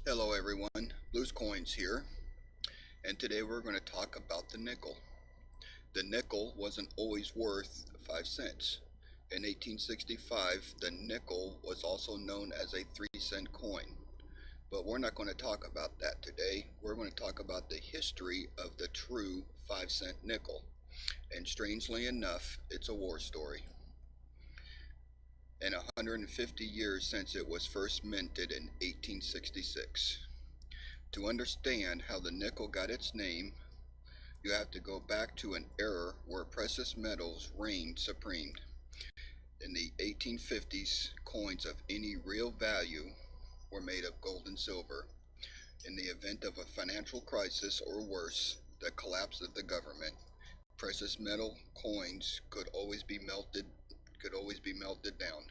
Hello everyone, Blues Coins here, and today we're going to talk about the nickel. The nickel wasn't always worth 5 cents. In 1865, the nickel was also known as a 3-cent coin. But we're not going to talk about that today. We're going to talk about the history of the true 5-cent nickel. And strangely enough, it's a war story. And 150 years since it was first minted in 1866. To understand how the nickel got its name, you have to go back to an era where precious metals reigned supreme. In the 1850s, coins of any real value were made of gold and silver. In the event of a financial crisis or worse, the collapse of the government, precious metal coins could always be melted down.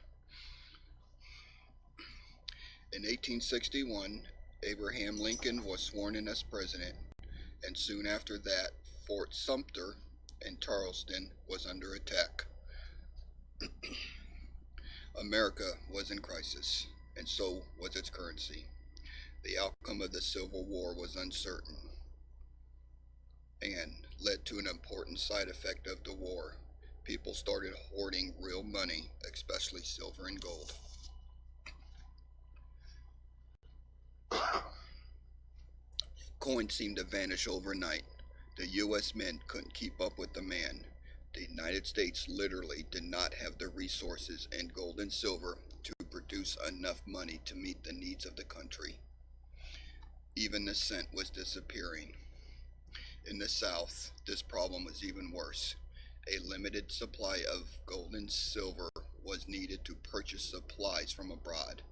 In 1861, Abraham Lincoln was sworn in as president, and soon after that, Fort Sumter in Charleston was under attack. America was in crisis, and so was its currency. The outcome of the Civil War was uncertain and led to an important side effect of the war. People started hoarding real money, especially silver and gold. Coins seemed to vanish overnight. The U.S. Mint couldn't keep up with demand. The United States literally did not have the resources in gold and silver to produce enough money to meet the needs of the country. Even the cent was disappearing. In the South, this problem was even worse. A limited supply of gold and silver was needed to purchase supplies from abroad.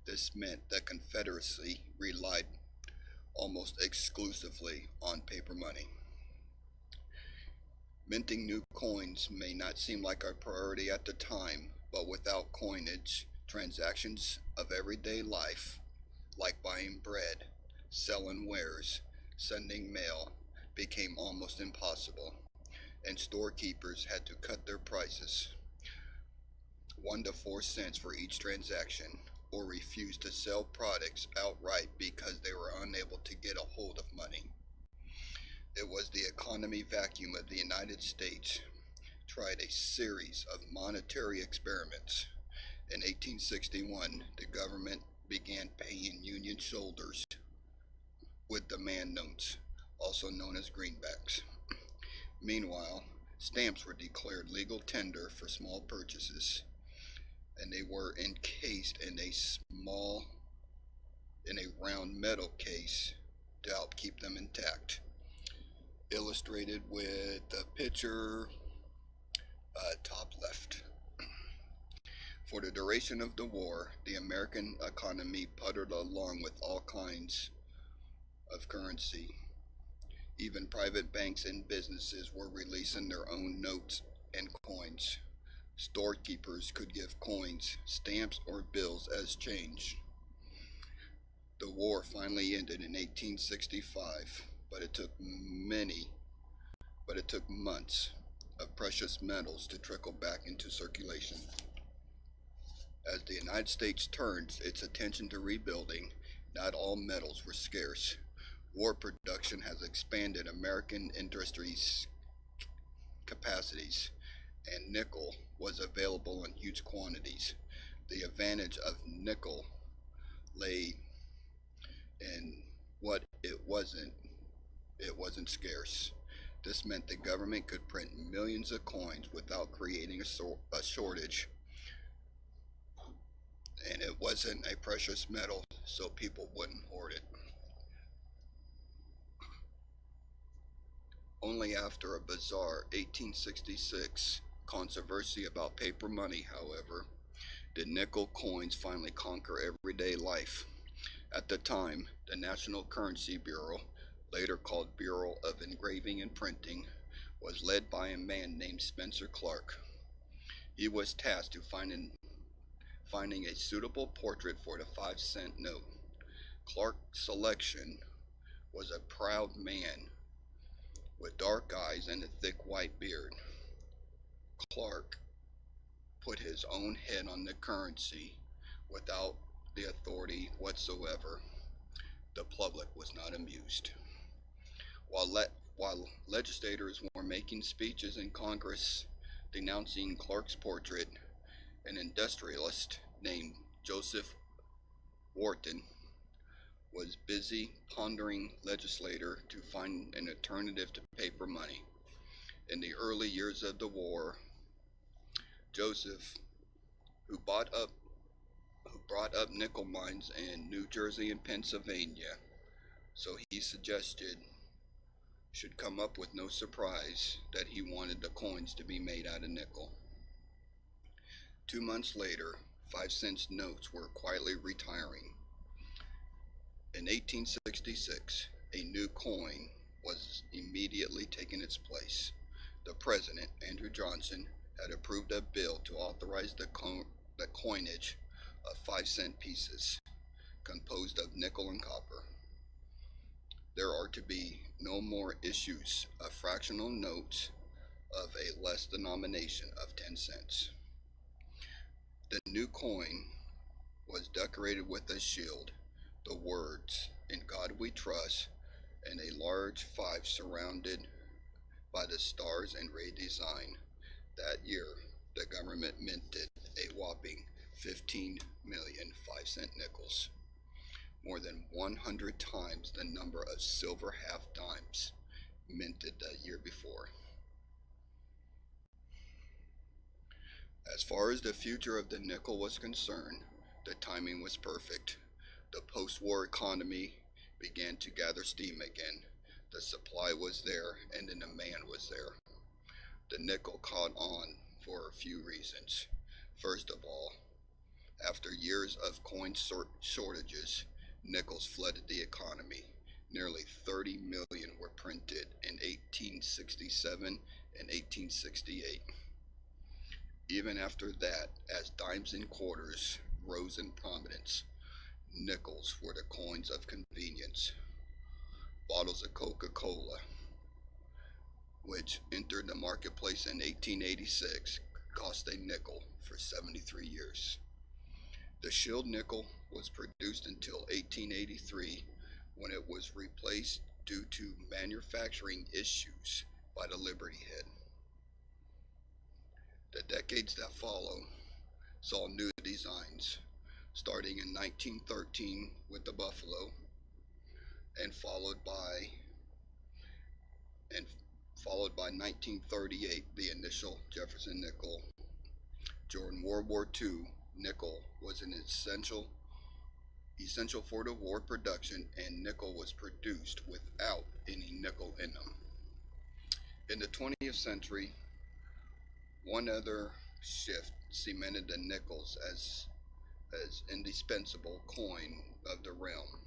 This meant the Confederacy relied almost exclusively on paper money. Minting new coins may not seem like a priority at the time, but without coinage, transactions of everyday life, like buying bread, selling wares, sending mail, became almost impossible, and storekeepers had to cut their prices 1 to 4 cents for each transaction, or refused to sell products outright because they were unable to get a hold of money. It was the economy vacuum of the United States tried a series of monetary experiments. In 1861, the government began paying Union soldiers with demand notes, also known as greenbacks. Meanwhile, stamps were declared legal tender for small purchases, and they were encased in a round metal case to help keep them intact. Illustrated with the picture top left. For the duration of the war, the American economy puttered along with all kinds of currency. Even private banks and businesses were releasing their own notes and coins. Storekeepers could give coins, stamps, or bills as change. The war finally ended in 1865, but it took months of precious metals to trickle back into circulation. As the United States turned its attention to rebuilding, not all metals were scarce. War production has expanded American industry's capacities, and nickel was available in huge quantities. The advantage of nickel lay in what it wasn't scarce. This meant the government could print millions of coins without creating a shortage. And it wasn't a precious metal, so people wouldn't hoard it. Only after a bizarre 1866 controversy about paper money, however, did nickel coins finally conquer everyday life. At the time, the National Currency Bureau, later called Bureau of Engraving and Printing, was led by a man named Spencer Clark. He was tasked to finding a suitable portrait for the 5-cent note. Clark's selection was a proud man with dark eyes and a thick white beard. Clark put his own head on the currency without the authority whatsoever. The public was not amused. While legislators were making speeches in Congress denouncing Clark's portrait, an industrialist named Joseph Wharton was busy pondering legislator to find an alternative to paper money. In the early years of the war, Joseph, who brought up nickel mines in New Jersey and Pennsylvania, so he suggested should come up with no surprise that he wanted the coins to be made out of nickel. 2 months later, 5-cent notes were quietly retiring. In 1866, a new coin was immediately taking its place. The president, Andrew Johnson, had approved a bill to authorize the coinage of 5-cent pieces composed of nickel and copper. There are to be no more issues of fractional notes of a less denomination of 10 cents. The new coin was decorated with a shield, the words, "In God We Trust," and a large 5 surrounded by the stars and ray design. That year, the government minted a whopping 15 million 5-cent nickels, more than 100 times the number of silver half dimes minted the year before. As far as the future of the nickel was concerned, the timing was perfect. The post-war economy began to gather steam again. The supply was there and the demand was there. The nickel caught on for a few reasons. First of all, after years of coin shortages, nickels flooded the economy. Nearly 30 million were printed in 1867 and 1868. Even after that, as dimes and quarters rose in prominence, nickels were the coins of convenience. Bottles of Coca-Cola, which entered the marketplace in 1886, cost a nickel for 73 years. The shield nickel was produced until 1883, when it was replaced due to manufacturing issues by the Liberty Head. The decades that follow saw new designs, starting in 1913 with the Buffalo, and followed by 1938 the initial Jefferson nickel. During World War II, nickel was an essential for the war production, and nickel was produced without any nickel in them. In the 20th century, one other shift cemented the nickels as indispensable coin of the realm: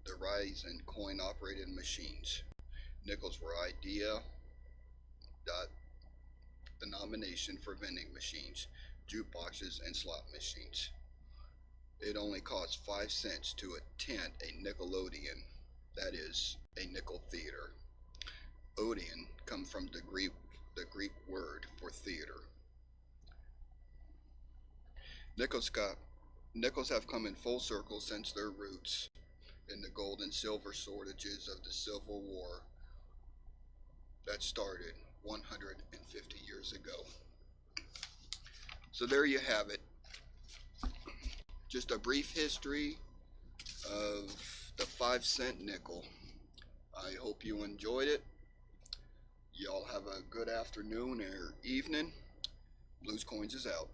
the rise in coin-operated machines. Nickels were ideal denomination for vending machines, jukeboxes, and slot machines. It only cost 5 cents to attend a Nickelodeon, that is, a nickel theater. Odeon comes from the Greek word for theater. Nickels have come in full circle since their roots in the gold and silver shortages of the Civil War that started 150 years ago. So there you have it. Just a brief history of the 5-cent nickel. I hope you enjoyed it. Y'all have a good afternoon or evening. Blues Coins is out.